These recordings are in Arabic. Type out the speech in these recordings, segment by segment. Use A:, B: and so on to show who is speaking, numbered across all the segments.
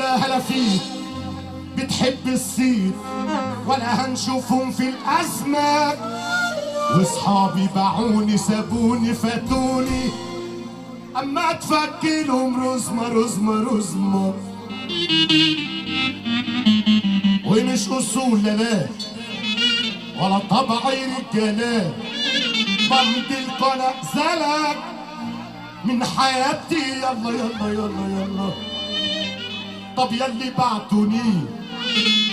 A: كلها لفيت بتحب الصيف ولا هنشوفهم في الأزمة، واصحابي باعوني سابوني فاتوني اما تفكلهم رزمة رزمة رزمة. ومش اصول لا ولا طبعي رجالات، بمضي القلق زلك من حياتي. يلا يلا يلا يلا. طب ياللي بعتوني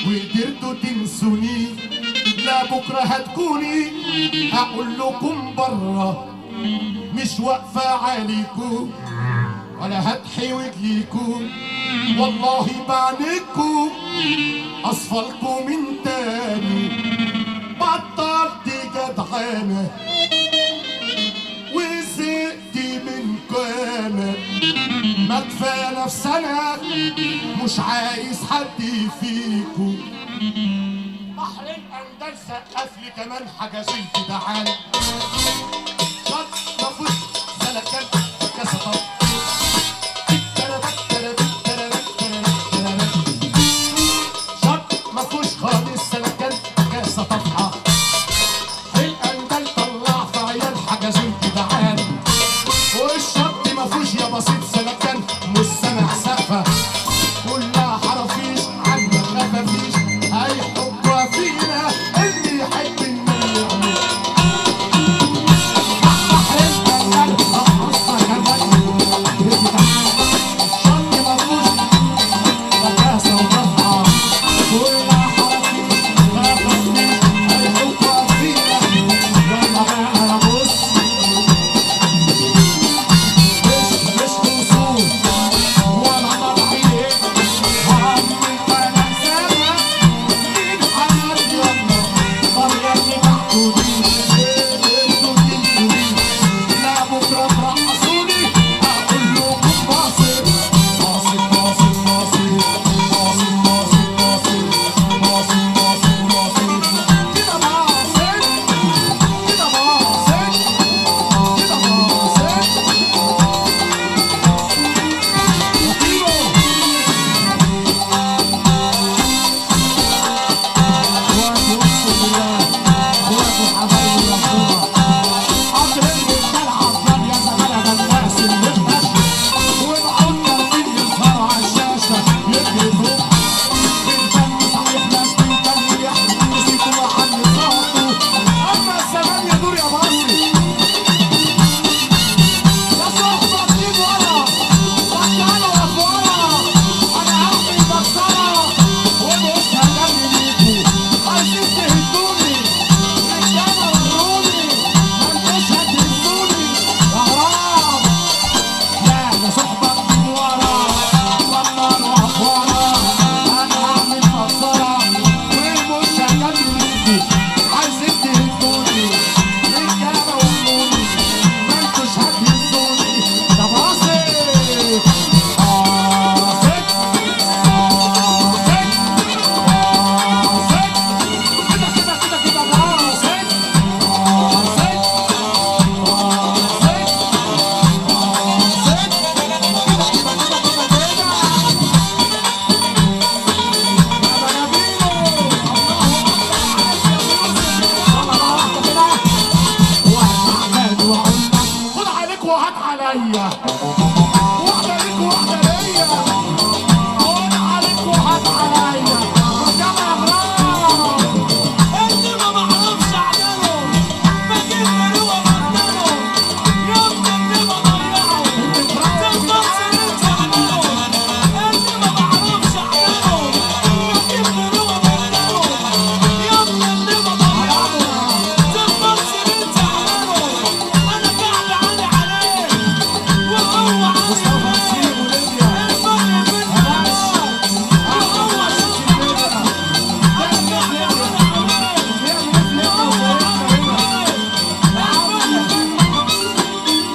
A: وقدرتوا تنسوني، لا بكره هتكوني هقول لكم بره مش واقفه عليكم ولا هتحوج ليكم، والله بعدكم اصفلكم من تاني. بطلت جدعانه وزهقت منكم انا، ما كفايه نفسنا مش عايز حد فيكم. بحر الاندل سقف لي كمان حاجه زي كده عالي، شط نفوت سلكان كاسه